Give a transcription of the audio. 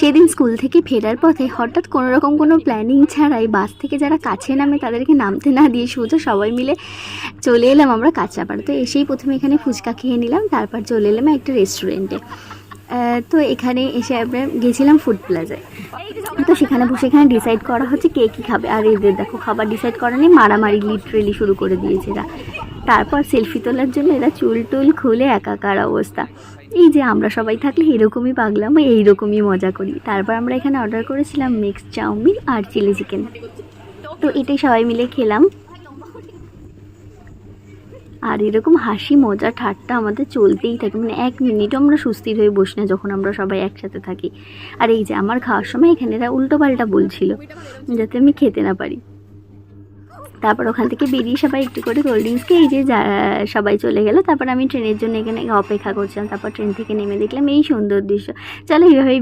সেদিন স্কুল থেকে ফেরার পথে হঠাৎ কোনোরকম কোনো প্ল্যানিং ছাড়াই বাস থেকে যারা কাছে নামে তাদেরকে নামতে না দিয়ে সোজা সবাই মিলে চলে এলাম আমরা কাঁচরাপাড়া। তো এসেই প্রথমে এখানে ফুচকা খেয়ে নিলাম, তারপর চলে এলাম একটা রেস্টুরেন্টে। তো এখানে এসে আমরা গেছিলাম ফুড প্লাজায়। তো সেখানে বসে এখানে ডিসাইড করা হচ্ছে কে কী খাবে। আর এদের দেখো খাবার ডিসাইড করা নেই, মারামারি লিটারেলি শুরু করে দিয়েছে এরা। তারপর সেলফি তোলার জন্য এরা চুল টুল খুলে একাকার অবস্থা। এই যে আমরা সবাই থাকলে এরকমই পাগলাম, এইরকমই মজা করি। তারপর আমরা এখানে অর্ডার করেছিলাম মিক্সড চাউমিন আর চিলি চিকেন। তো এটাই সবাই মিলে খেলাম। আর এরকম হাসি মজা ঠাট্টা আমাদের চলতেই থাকে, মানে এক মিনিটও আমরা সুস্থির হয়ে বসি না যখন আমরা সবাই একসাথে থাকি। আর এই যে আমার খাওয়ার সময় এখানে এরা উল্টোপাল্টা বলছিল যাতে আমি খেতে না পারি। তারপর ওখান থেকে বেরিয়ে সবাই একটু করে কোল্ড ড্রিঙ্কস খেয়ে এই যে সবাই চলে গেল। তারপর আমি ট্রেনের জন্য এখানে অপেক্ষা করছিলাম। তারপর ট্রেন থেকে নেমে দেখলাম এই সুন্দর দৃশ্য। চলো এইভাবেই